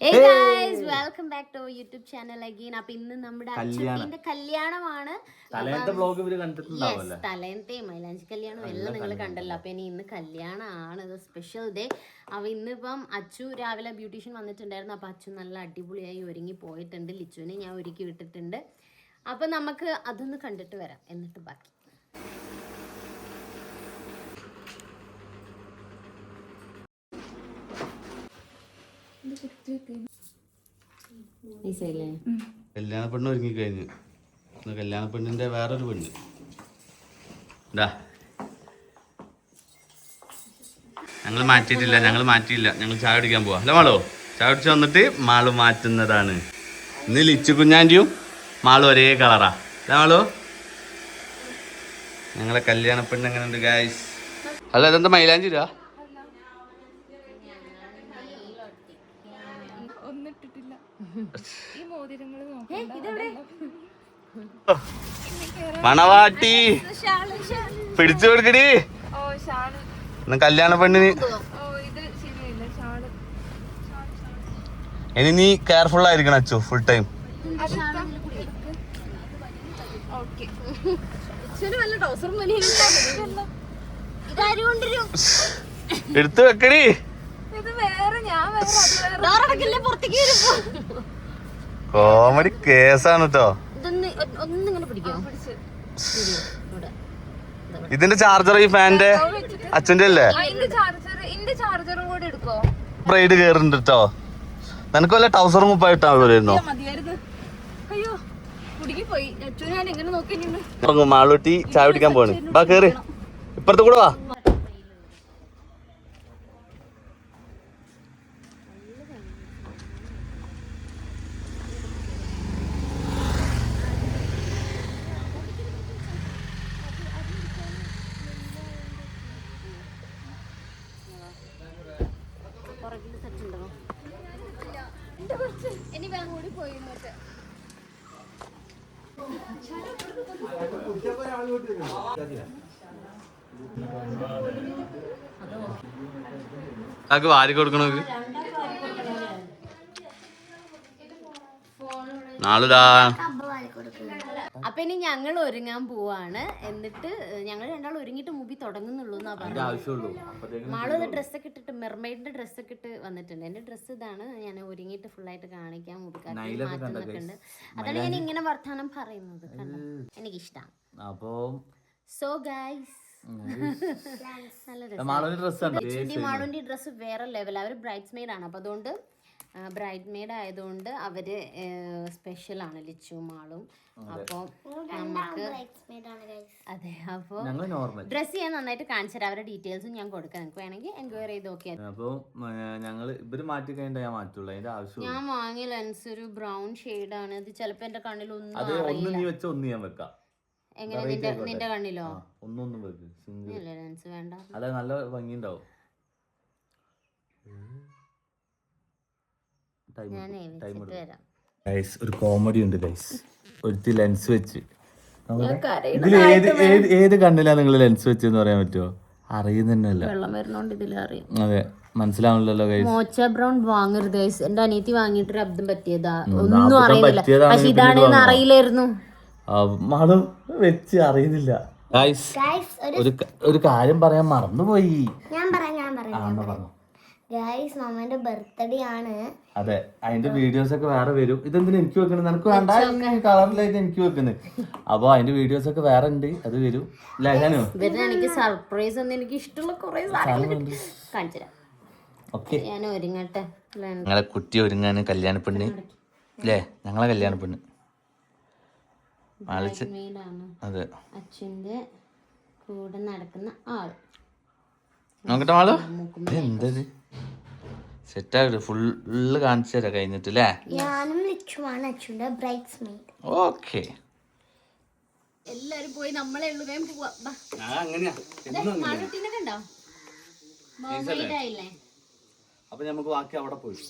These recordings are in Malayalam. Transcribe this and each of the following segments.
Hey guys, welcome back to our YouTube channel again. അപ്പോൾ ഇന്ന് നമ്മുടെ അച്ഛന്റെ കല്യാണമാണ്. തലേന്നത്തെ വ്ലോഗ് ഇവര് കണ്ടിട്ടുണ്ടാവല്ലേ? തലേന്നത്തെ മൈലാഞ്ചി കല്യാണം എല്ലാം നിങ്ങൾ കണ്ടല്ലോ. അപ്പോൾ ഇന്ന് കല്യാണമാണ്, സ്പെഷ്യൽ ഡേ. അപ്പോൾ ഇന്നിപ്പം അച്ചു രാവിലെ ബ്യൂട്ടീഷ്യൻ വന്നിട്ടുണ്ടായിരുന്നു. അപ്പോൾ അച്ചു നല്ല അടിപൊളിയായി ഒരുങ്ങി പോയിട്ടുണ്ട്. ലിച്ചുവിനെ ഞാൻ ഒരുക്കി വിട്ടിട്ടുണ്ട്. അപ്പോൾ നമുക്ക് അതൊന്ന് കണ്ടിട്ട് വരാം, എന്നിട്ട് ബാക്കി. കല്യാണ പെണ്ണ് ഒരുങ്ങി കഴിഞ്ഞു. കല്യാണ പെണ്ണിന്റെ വേറൊരു പെണ്ണ് ഞങ്ങൾ മാറ്റിയിട്ടില്ല, ഞങ്ങൾ ചായ കുടിക്കാൻ പോവാ. അല്ല മാളോ, ചായ കുടിച്ച് വന്നിട്ട് മാള് മാറ്റുന്നതാണ്. ഇന്ന് ലിച്ചു കുഞ്ഞാൻ്റെയും മാളും ഒരേ കളറാ. അല്ല മാളോ, ഞങ്ങളെ കല്യാണ പെണ്ണ് എങ്ങനെയുണ്ട് ഗായ്സ്? അല്ല ഇതെന്താ മൈലാഞ്ചിരാ? മണവാട്ടി പിടിച്ചു കൊടുക്കടി കല്യാണ പെണ്ണിന്. ഇനി നീ കെയർഫുൾ ആയിരിക്കണം അച്ചു, ഫുൾ ടൈം. എടുത്തു വെക്കടി. കോമഡി കേസാണ് കേട്ടോ. ഇതിന്റെ ചാർജർ ഈ ഫാന്റെ അച്ഛന്റെ അല്ലേ? ബ്രൈഡ് കേറുന്നുണ്ട് കേട്ടോ. നിനക്ക് വല്ല ടൗസറും മുപ്പായിട്ടാണോ വരുന്നോ? മാളൂട്ടി ചായ കുടിക്കാൻ പോണ്. ബാ കേറി, ഇപ്പുറത്ത് കൂടെ വാ. അത് വാരി കൊടുക്കണോ നാളുതാ. അപ്പൊ ഇനി ഞങ്ങൾ ഒരുങ്ങാൻ പോവാണ്. എന്നിട്ട് ഞങ്ങൾ രണ്ടാൾ ഒരുങ്ങിട്ട് മൂവി തുടങ്ങുന്നുള്ളൂ എന്നാ പറഞ്ഞത്. മാള് ഡ്രസ്സൊക്കെ ഇട്ടിട്ട് മെർമെയ്ഡിന്റെ ഡ്രസ്സൊക്കെ ഇട്ട് വന്നിട്ടുണ്ട്. എന്റെ ഡ്രസ്സ് ഇതാണ്. ഞാൻ ഒരുങ്ങിയിട്ട് ഫുള്ളായിട്ട് കാണിക്കാൻ മാറ്റുന്നൊക്കെ ഉണ്ട്. അതാണ് ഞാൻ ഇങ്ങനെ വർത്താനം പറയുന്നത്. എനിക്കിഷ്ടമാണ്. സോ ഗൈസ്, മാളുവിന്റെ ഡ്രസ്സ് വേറെ ലെവൽ. അവര് ബ്രൈഡ്സ് മെയ്ഡ് ആണ്. അപ്പൊ അതുകൊണ്ട് ബ്രൈഡ് മെയ്ഡ് ആയതുകൊണ്ട് അവര് സ്പെഷ്യൽ ആണ്, ലിച്ചു മാളും. അപ്പൊ നമുക്ക് അതെ, അപ്പൊ ഡ്രസ് ചെയ്യാൻ നന്നായിട്ട് കാണിച്ചു തരാം. അവരുടെ ഡീറ്റെയിൽസും ഞാൻ കൊടുക്കാം. നിങ്ങൾക്ക് വേണമെങ്കിൽ എൻക്വയറി ചെയ്ത് നോക്കിയാൽ. ഞാൻ വാങ്ങിയ ലെൻസ് ഒരു ബ്രൗൺ ഷെയ്ഡ് ആണ്. ഇത് ചിലപ്പോ എന്റെ കണ്ണിൽ ഒന്നും എങ്ങനെ നിന്റെ കണ്ണിലോ? ലെൻസ് വേണ്ട, നല്ല ഭംഗിയുണ്ടാവും. ഒരു കോമഡി ഉണ്ട് ഗൈസ്. ഒരു ലെൻസ് വെച്ച് ഇതിൽ ഏത് കണ്ണിലാ നിങ്ങൾ ലെൻസ് വെച്ചെന്ന് പറയാൻ പറ്റുമോ? അറിയുന്നല്ല. വെള്ളം വരുന്നോണ്ട് ഇതിലറിയാം. അതെ, മനസ്സിലാവുന്നല്ലോ ഗൈസ്. മോച്ച brown വാങ്ങരുത് guys. എന്റെ അനിയത്തി വാങ്ങിയിട്ടൊരു അബ്ദം പറ്റിയതാ. ഒന്നും അറിയില്ല. പക്ഷെ ഇതാണെന്ന് അറിയില്ലായിരുന്നു. മാളും വെച്ച് അറിയുന്നില്ല ഗൈസ്. ഒരു കാര്യം പറയാൻ മറന്നുപോയി. ഗൈസ്, മാമന്റെ ബർത്ത്ഡേ ആണ്. അതെ, അതിന്റെ വീഡിയോസ് ഒക്കെ വേറെ വരും. ഇതെന്തിനാ എനിക്ക് വെക്കുന്നത്? നിനക്ക് വേണ്ട കളറിലായിട്ട് എനിക്ക് വെക്കുന്നത്. അപ്പൊ അതിന്റെ വീഡിയോസ് ഒക്കെ വേറെ ഉണ്ട്, അത് വരും. എനിക്ക് സർപ്രൈസ് ഒന്നും എനിക്ക് ഇഷ്ടമുള്ള കുറെ സാധനങ്ങൾ കാണിച്ചു തരാം. ഓക്കെ, ഞാൻ ഒരുങ്ങട്ടെ. ഞങ്ങളെ കുട്ടി ഒരുങ്ങാന് കല്യാണ പെണ്ണ് അല്ലേ? ഞങ്ങളെ കല്യാണ പെണ്ണ് അതെ, അച്ഛന്റെ കൂടെ നടക്കുന്ന ആള്. നോക്കട്ടെ മാളു, എന്തത് സെറ്റ് ഫുള്ള് കാണിച്ചു തരാം കഴിഞ്ഞിട്ട് അല്ലേ? ഓക്കെ, എല്ലാരും പോയി നമ്മളെ ഉള്ളുകയും പോവാ. അപ്പൊ നമുക്ക് ബാക്കി അവിടെ പോയി.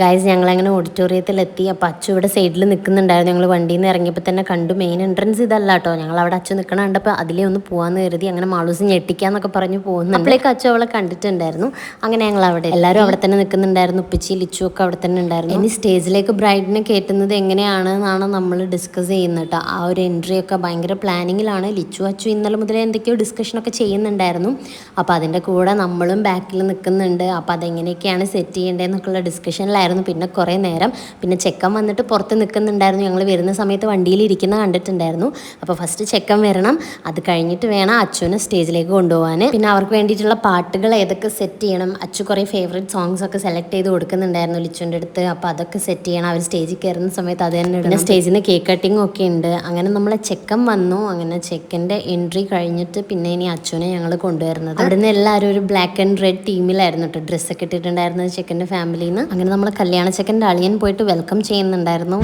ഗൈസ് ഞങ്ങളങ്ങനെ ഓഡിറ്റോറിയത്തിലെത്തി. അപ്പോൾ അച്ചു ഇവിടെ സൈഡിൽ നിൽക്കുന്നുണ്ടായിരുന്നു. ഞങ്ങൾ വണ്ടിയിൽ നിന്ന് ഇറങ്ങിയപ്പോൾ തന്നെ കണ്ടു. മെയിൻ എൻട്രൻസ് ഇതല്ല കേട്ടോ. ഞങ്ങൾ അവിടെ അച്ചു നിൽക്കണ കണ്ടപ്പോൾ അതിലേ ഒന്ന് പോകാമെന്ന് കരുതി. അങ്ങനെ മാളൂസ് ഞെട്ടിക്കാന്നൊക്കെ പറഞ്ഞു പോകുന്നു. അപ്പോഴേക്ക് അച്ചു അവളെ കണ്ടിട്ടുണ്ടായിരുന്നു. അങ്ങനെ ഞങ്ങൾ അവിടെ എല്ലാവരും അവിടെ തന്നെ നിൽക്കുന്നുണ്ടായിരുന്നു. ഉപ്പിച്ചി ലിച്ചു ഒക്കെ അവിടെ തന്നെ ഉണ്ടായിരുന്നു. ഇനി സ്റ്റേജിലേക്ക് ബ്രൈഡിനെ കയറ്റുന്നത് എങ്ങനെയാണെന്നാണ് നമ്മൾ ഡിസ്കസ് ചെയ്യുന്നത് കേട്ടോ. ആ ഒരു എൻട്രി ഒക്കെ ഭയങ്കര പ്ലാനിങ്ങിലാണ്. ലിച്ചു അച്ചു ഇന്നലെ മുതലേ എന്തൊക്കെയോ ഡിസ്കഷനൊക്കെ ചെയ്യുന്നുണ്ടായിരുന്നു. അപ്പോൾ അതിൻ്റെ കൂടെ നമ്മളും ബാക്കിൽ നിൽക്കുന്നുണ്ട്. അപ്പോൾ അതെങ്ങനെയൊക്കെയാണ് സെറ്റ് ചെയ്യേണ്ടതെന്നൊക്കെയുള്ള ഡിസ്കഷനിലായിരുന്നു. പിന്നെ കുറേ നേരം പിന്നെ ചെക്കൻ വന്നിട്ട് പുറത്ത് നിൽക്കുന്നുണ്ടായിരുന്നു. ഞങ്ങൾ വരുന്ന സമയത്ത് വണ്ടിയിൽ ഇരിക്കുന്ന കണ്ടിട്ടുണ്ടായിരുന്നു. അപ്പോൾ ഫസ്റ്റ് ചെക്കൻ വരണം, അത് കഴിഞ്ഞിട്ട് വേണം അച്ചുവിനെ സ്റ്റേജിലേക്ക് കൊണ്ടുപോകാൻ. പിന്നെ അവർക്ക് വേണ്ടിയിട്ടുള്ള പാട്ടുകൾ ഏതൊക്കെ സെറ്റ് ചെയ്യണം. അച്ചു കുറേ ഫേവറേറ്റ് സോങ്സ് ഒക്കെ സെലക്ട് ചെയ്ത് കൊടുക്കുന്നുണ്ടായിരുന്നു ലിച്ചുവിൻ്റെ അടുത്ത്. അപ്പോൾ അതൊക്കെ സെറ്റ് ചെയ്യണം. അവർ സ്റ്റേജിൽ കയറുന്ന സമയത്ത് അത് തന്നെ. പിന്നെ സ്റ്റേജിൽ നിന്ന് കേക്ക് കട്ടിങ്ങും ഒക്കെ ഉണ്ട്. അങ്ങനെ നമ്മളെ ചെക്കൻ വന്നു. അങ്ങനെ ചെക്കൻ്റെ എൻട്രി കഴിഞ്ഞിട്ട് പിന്നെ ഇനി അച്ചുവിനെ ഞങ്ങൾ കൊണ്ടുവരുന്നത്. അവിടെ നിന്ന് എല്ലാവരും ഒരു ബ്ലാക്ക് ആൻഡ് റെഡ് ടീമിലായിരുന്നു കേട്ടോ ഡ്രസ്സൊക്കെ ഇട്ടിട്ടുണ്ടായിരുന്നത് ചെക്കൻ്റെ ഫാമിലിയിൽ നിന്ന്. അങ്ങനെ നമ്മൾ കല്യാണ ചെക്കൻ്റെ അളിയൻ പോയിട്ട് വെൽക്കം ചെയ്യുന്നുണ്ടായിരുന്നു.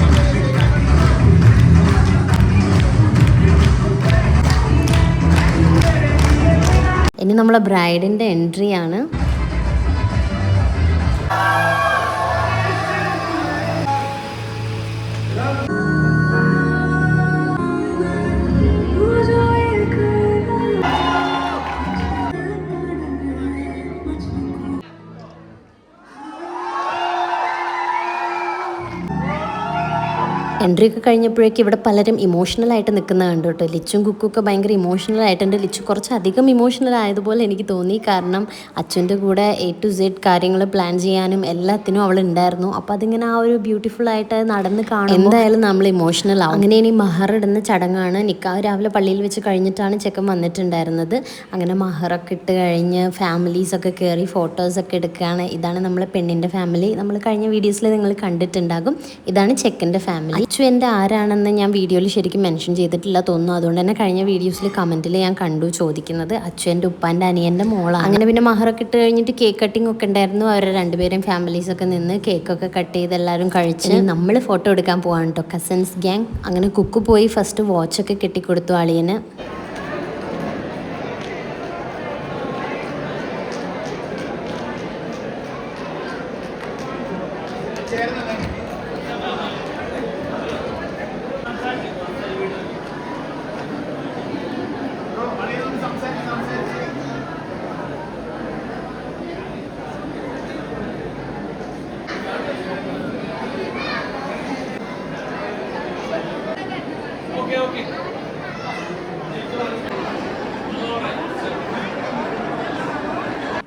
ഇനി നമ്മളെ ബ്രൈഡിൻ്റെ എൻട്രി ആണ്. എൻട്രി ഒക്കെ കഴിഞ്ഞപ്പോഴേക്കും ഇവിടെ പലരും ഇമോഷണലായിട്ട് നിൽക്കുന്ന കണ്ടു കേട്ടോ. ലിച്ചും കുക്കൊക്കെ ഭയങ്കര ഇമോഷണൽ ആയിട്ടുണ്ട്. ലിച്ചു കുറച്ചധികം ഇമോഷണൽ ആയതുപോലെ എനിക്ക് തോന്നി. കാരണം അച്ഛൻ്റെ കൂടെ A to Z കാര്യങ്ങൾ പ്ലാൻ ചെയ്യാനും എല്ലാത്തിനും അവൾ ഉണ്ടായിരുന്നു. അപ്പോൾ അതിങ്ങനെ ആ ഒരു ബ്യൂട്ടിഫുൾ ആയിട്ട് നടന്ന് കാണും. എന്തായാലും നമ്മൾ ഇമോഷണൽ ആവും. അങ്ങനെ ഇനി മഹർ ഇടുന്ന ചടങ്ങാണ്. നിക്കാഹ് രാവിലെ പള്ളിയിൽ വെച്ച് കഴിഞ്ഞിട്ടാണ് ചെക്കൻ വന്നിട്ടുണ്ടായിരുന്നത്. അങ്ങനെ മഹറൊക്കെ ഇട്ട് കഴിഞ്ഞ് ഫാമിലീസൊക്കെ കയറി ഫോട്ടോസൊക്കെ എടുക്കുകയാണ്. ഇതാണ് നമ്മളെ പെണ്ണിൻ്റെ ഫാമിലി. നമ്മൾ കഴിഞ്ഞ വീഡിയോസിൽ നിങ്ങൾ കണ്ടിട്ടുണ്ടാകും. ഇതാണ് ചെക്കൻ്റെ ഫാമിലി. അച്ചു എൻ്റെ ആരാണെന്ന് ഞാൻ വീഡിയോയിൽ ശരിക്കും മെൻഷൻ ചെയ്തിട്ടില്ല തോന്നുന്നു. അതുകൊണ്ട് തന്നെ കഴിഞ്ഞ വീഡിയോസിൽ കമൻറ്റിൽ ഞാൻ കണ്ടു ചോദിക്കുന്നത്. അച്ചു എൻ്റെ ഉപ്പാൻ്റെ അനിയൻ്റെ മോളാണ്. അങ്ങനെ പിന്നെ മഹറൊക്കെ ഇട്ട് കഴിഞ്ഞിട്ട് കേക്ക് കട്ടിംഗ് ഒക്കെ ഉണ്ടായിരുന്നു. അവരുടെ രണ്ടുപേരും ഫാമിലീസൊക്കെ നിന്ന് കേക്കൊക്കെ കട്ട് ചെയ്ത് എല്ലാവരും കഴിച്ച് നമ്മൾ ഫോട്ടോ എടുക്കാൻ പോവാണ് കേട്ടോ, കസിൻസ് ഗ്യാങ്. അങ്ങനെ കുക്ക് പോയി ഫസ്റ്റ് വാച്ചൊക്കെ കെട്ടിക്കൊടുത്തു അളിയന്.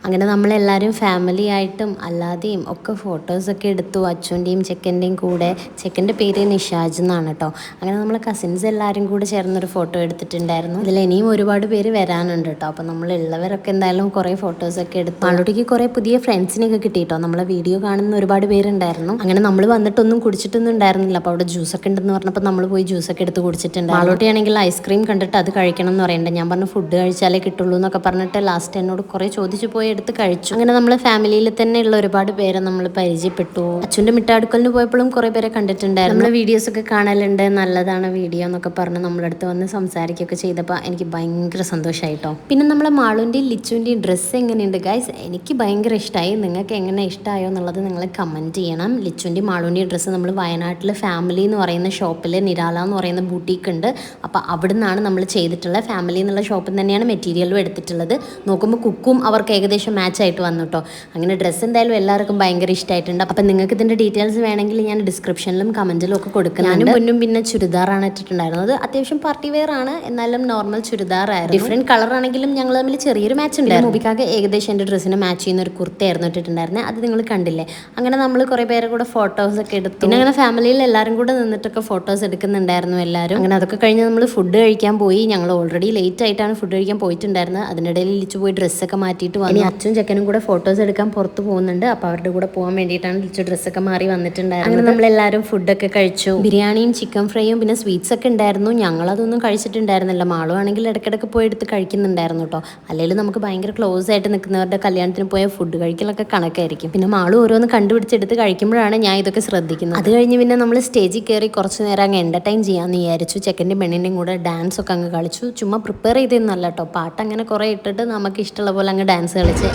അങ്ങനെ നമ്മളെല്ലാവരും ഫാമിലി ആയിട്ടും അല്ലാതെയും ഒക്കെ ഫോട്ടോസൊക്കെ എടുത്തു അച്ചുവിൻ്റെയും ചെക്കൻ്റെയും കൂടെ. ചെക്കൻ്റെ പേര് നിഷാജ് എന്നാണ് കേട്ടോ. അങ്ങനെ നമ്മൾ കസിൻസ് എല്ലാവരും കൂടെ ചേർന്നൊരു ഫോട്ടോ എടുത്തിട്ടുണ്ടായിരുന്നു. ഇതിൽ ഇനിയും ഒരുപാട് പേര് വരാനുണ്ട് കേട്ടോ. അപ്പോൾ നമ്മളുള്ളവരൊക്കെ എന്തായാലും കുറേ ഫോട്ടോസൊക്കെ എടുത്തു. ആളോട്ടേക്ക് കുറേ പുതിയ ഫ്രണ്ട്സിനെയൊക്കെ കിട്ടി കേട്ടോ. നമ്മളെ വീഡിയോ കാണുന്ന ഒരുപാട് പേരുണ്ടായിരുന്നു. അങ്ങനെ നമ്മൾ വന്നിട്ടൊന്നും കുടിച്ചിട്ടൊന്നും ഉണ്ടായിരുന്നില്ല. അപ്പോൾ അവിടെ ജ്യൂസൊക്കെ ഉണ്ടെന്ന് പറഞ്ഞപ്പോൾ നമ്മൾ പോയി ജ്യൂസൊക്കെ എടുത്ത് കുടിച്ചിട്ടുണ്ട്. ആളോട്ടിയാണെങ്കിൽ ഐസ്ക്രീം കണ്ടിട്ട് അത് കഴിക്കണം എന്ന് പറയണ്ടേ. ഞാൻ പറഞ്ഞു ഫുഡ് കഴിച്ചാലേ കിട്ടുള്ളൂ എന്നൊക്കെ പറഞ്ഞിട്ട് ലാസ്റ്റ് എന്നോട് കുറേ ചോദിച്ചു പോയി എടുത്ത് കഴിച്ചു. അങ്ങനെ നമ്മളെ ഫാമിലിയിൽ തന്നെ ഉള്ള ഒരുപാട് പേരെ നമ്മൾ പരിചയപ്പെട്ടു. അച്ഛൻ്റെ മിട്ടാടുക്കലിന് പോയപ്പോഴും കുറേ പേരെ കണ്ടിട്ടുണ്ടായിരുന്നു. നമ്മളെ വീഡിയോസ് ഒക്കെ കാണലുണ്ട്, നല്ലതാണ് വീഡിയോ എന്നൊക്കെ പറഞ്ഞ് നമ്മളടുത്ത് വന്ന് സംസാരിക്കുകയൊക്കെ ചെയ്തപ്പോൾ എനിക്ക് ഭയങ്കര സന്തോഷമായിട്ടോ. പിന്നെ നമ്മളെ മാളുവിൻ്റെയും ലിച്ചുവിൻ്റെയും ഡ്രസ്സ് എങ്ങനെയുണ്ട് ഗൈസ്? എനിക്ക് ഭയങ്കര ഇഷ്ടമായി. നിങ്ങൾക്ക് എങ്ങനെ ഇഷ്ടമായോ എന്നുള്ളത് നിങ്ങൾ കമൻറ്റ് ചെയ്യണം. ലിച്ചുവിൻ്റെയും മാളുവിൻ്റെയും ഡ്രസ്സ് നമ്മൾ വയനാട്ടിൽ ഫാമിലി എന്ന് പറയുന്ന ഷോപ്പിൽ നിരാല എന്ന് പറയുന്ന ബൂട്ടീക്ക് ഉണ്ട്. അപ്പോൾ അവിടെ നിന്നാണ് നമ്മൾ ചെയ്തിട്ടുള്ളത്. ഫാമിലി എന്നുള്ള ഷോപ്പിൽ തന്നെയാണ് മെറ്റീരിയലും എടുത്തിട്ടുള്ളത്. നോക്കുമ്പോൾ കുക്കും അവർക്ക് ഏകദേശം മാച്ചായിട്ട് വന്നു കേട്ടോ. അങ്ങനെ ഡ്രസ്സ് എന്തായാലും എല്ലാവർക്കും ഭയങ്കര ഇഷ്ടമായിട്ടുണ്ട്. അപ്പം നിങ്ങൾക്ക് ഇതിൻ്റെ ഡീറ്റെയിൽസ് വേണമെങ്കിൽ ഞാൻ ഡിസ്ക്രിപ്ഷനിലും കമൻറ്റിലും ഒക്കെ കൊടുക്കുന്നുണ്ട്. ഞാനും മുന്നും പിന്നെ ചുരിദാറാണ് ഇട്ടിട്ടുണ്ടായിരുന്നത്. അത്യാവശ്യം പാർട്ടി വെയർ ആണ്, എന്നാലും നോർമൽ ചുരിദാറായിരുന്നു. ഡിഫറെൻറ്റ് കളറാണെങ്കിലും ഞങ്ങൾ തമ്മിൽ ചെറിയൊരു മാച്ച് ഉണ്ടായിരുന്നു. മുബിക്കാക്ക് ഏകദേശം എൻ്റെ ഡ്രസ്സിന് മാച്ച് ചെയ്യുന്ന ഒരു കുർത്തയായിരുന്നു ഇട്ടിട്ടുണ്ടായിരുന്നത്. അത് നിങ്ങൾ കണ്ടില്ലേ. അങ്ങനെ നമ്മൾ കുറേ പേരെ കൂടെ ഫോട്ടോസൊക്കെ എടുത്തു. പിന്നെ അങ്ങനെ ഫാമിലിയിൽ എല്ലാവരും കൂടെ നിന്നിട്ടൊക്കെ ഫോട്ടോസ് എടുക്കുന്നുണ്ടായിരുന്നു എല്ലാവരും. അങ്ങനെ അതൊക്കെ കഴിഞ്ഞ് നമ്മൾ ഫുഡ് കഴിക്കാൻ പോയി. ഞങ്ങൾ ഓൾറെഡി ലേറ്റ് ആയിട്ടാണ് ഫുഡ് കഴിക്കാൻ പോയിട്ടുണ്ടായിരുന്നത്. അതിനിടയിൽ ലിച്ചു പോയി ഡ്രസ്സൊക്കെ മാറ്റിയിട്ട് വന്നു. അച്ഛനും ചെക്കനും കൂടെ ഫോട്ടോസ് എടുക്കാൻ പുറത്ത് പോകുന്നുണ്ട്. അപ്പോൾ അവരുടെ കൂടെ പോകാൻ വേണ്ടിയിട്ടാണ് ലിച്ചു ഡ്രസ്സൊക്കെ മാറി വന്നിട്ടുണ്ടായിരുന്നു. അങ്ങനെ നമ്മളെല്ലാവരും ഫുഡൊക്കെ കഴിച്ചു. ബിരിയാണിയും ചിക്കൻ ഫ്രൈയും പിന്നെ സ്വീറ്റ്സ് ഒക്കെ ഉണ്ടായിരുന്നു. ഞങ്ങളതൊന്നും കഴിച്ചിട്ടുണ്ടായിരുന്നില്ല. മാളും ആണെങ്കിൽ ഇടയ്ക്കിടയ്ക്ക് പോയി എടുത്ത് കഴിക്കുന്നുണ്ടായിരുന്നു കേട്ടോ. അല്ലെങ്കിൽ നമുക്ക് ഭയങ്കര ക്ലോസ് ആയിട്ട് നിൽക്കുന്നവരുടെ കല്യാണത്തിന് പോയ ഫുഡ് കഴിക്കലൊക്കെ കണക്കായിരിക്കും. പിന്നെ മാളും ഓരോന്ന് കണ്ടുപിടിച്ചെടുത്ത് കഴിക്കുമ്പോഴാണ് ഞാൻ ഇതൊക്കെ ശ്രദ്ധിക്കുന്നത്. അത് കഴിഞ്ഞ് പിന്നെ നമ്മൾ സ്റ്റേജിൽ കയറി കുറച്ച് നേരം അങ്ങ് എൻ്റർടൈൻ ചെയ്യാമെന്ന് വിചാരിച്ചു. ചെക്കൻ്റെ പെണ്ണിൻ്റെയും കൂടെ ഡാൻസ് ഒക്കെ അങ്ങ് കളിച്ചു. ചുമ്മാ പ്രിപ്പയർ ചെയ്തൊന്നുമല്ല കേട്ടോ. പാട്ട് അങ്ങനെ കുറേ ഇട്ടിട്ട് നമുക്ക് ഇഷ്ടമുള്ള പോലെ അങ്ങ് ഡാൻസ് കളിച്ച്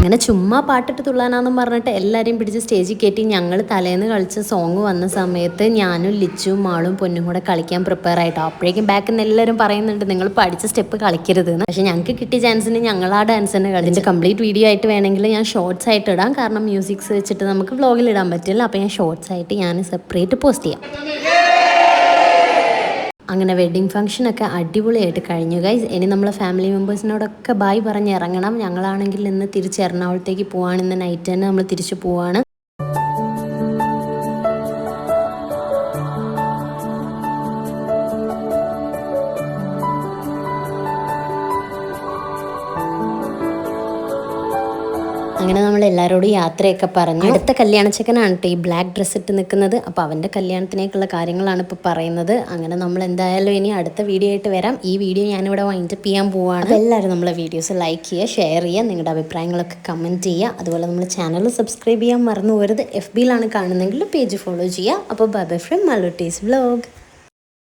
അങ്ങനെ ചുമ്മാ പാട്ടിട്ട് തുള്ളാനാന്നും പറഞ്ഞിട്ട് എല്ലാവരെയും പിടിച്ച് സ്റ്റേജിൽ കയറ്റി ഞങ്ങൾ തലേന്ന് കളിച്ച സോങ് വന്ന സമയത്ത് ഞാനും ലിച്ചും മാളും പൊന്നും കൂടെ കളിക്കാൻ പ്രിപ്പയർ ആയിട്ടോ. അപ്പോഴേക്കും ബാക്കിൽ നിന്ന് എല്ലാവരും പറയുന്നുണ്ട് നിങ്ങൾ പഠിച്ച സ്റ്റെപ്പ് കളിക്കരുത് എന്ന്. പക്ഷെ ഞങ്ങൾക്ക് കിട്ടിയ ചാൻസിന് ഞങ്ങൾ ആ ഡാൻസ് തന്നെ കളിച്ചു. കംപ്ലീറ്റ് വീഡിയോ ആയിട്ട് വേണമെങ്കിൽ ഞാൻ ഷോർട്സ് ആയിട്ട് ഇടാം, കാരണം മ്യൂസിക്സ് വെച്ചിട്ട് നമുക്ക് വ്ളോഗിൽ ഇടാൻ പറ്റില്ല. അപ്പോൾ ഞാൻ ഷോർട്സ് ആയിട്ട് ഞാൻ സെപ്പറേറ്റ് പോസ്റ്റ് ചെയ്യാം. അങ്ങനെ വെഡ്ഡിങ് ഫംഗ്ഷനൊക്കെ അടിപൊളിയായിട്ട് കഴിഞ്ഞു ഗൈസ്. ഇനി നമ്മളെ ഫാമിലി മെമ്പേഴ്സിനോടൊക്കെ ബായ് പറഞ്ഞ് ഇറങ്ങണം. ഞങ്ങളാണെങ്കിൽ ഇന്ന് തിരിച്ച് എറണാകുളത്തേക്ക് പോവാണ്. ഇന്ന് നൈറ്റ് തന്നെ നമ്മൾ തിരിച്ചു പോവാണ്. അങ്ങനെ നമ്മൾ എല്ലാവരോടും യാത്രയൊക്കെ പറഞ്ഞു. അടുത്ത കല്യാണച്ചക്കനാണ് കേട്ടോ ഈ ബ്ലാക്ക് ഡ്രസ്സ് ഇട്ട് നിൽക്കുന്നത്. അപ്പോൾ അവൻ്റെ കല്യാണത്തിനേക്കുള്ള കാര്യങ്ങളാണ് ഇപ്പോൾ പറയുന്നത്. അങ്ങനെ നമ്മൾ എന്തായാലും ഇനി അടുത്ത വീഡിയോ ആയിട്ട് വരാം. ഈ വീഡിയോ ഞാനിവിടെ വൈൻഡപ്പ് ചെയ്യാൻ പോവുകയാണ്. അപ്പോൾ എല്ലാവരും നമ്മളെ വീഡിയോസ് ലൈക്ക് ചെയ്യുക, ഷെയർ ചെയ്യുക, നിങ്ങളുടെ അഭിപ്രായങ്ങളൊക്കെ കമൻറ്റ് ചെയ്യുക. അതുപോലെ നമ്മൾ ചാനൽ സബ്സ്ക്രൈബ് ചെയ്യാൻ മറന്നു പോകരുത്. FBയിലാണ് കാണുന്നതെങ്കിൽ പേജ് ഫോളോ ചെയ്യുക. അപ്പോൾ ബൈ ബൈ ഫ്രം മല്ലൂട്ടീസ് വ്ലോഗ്.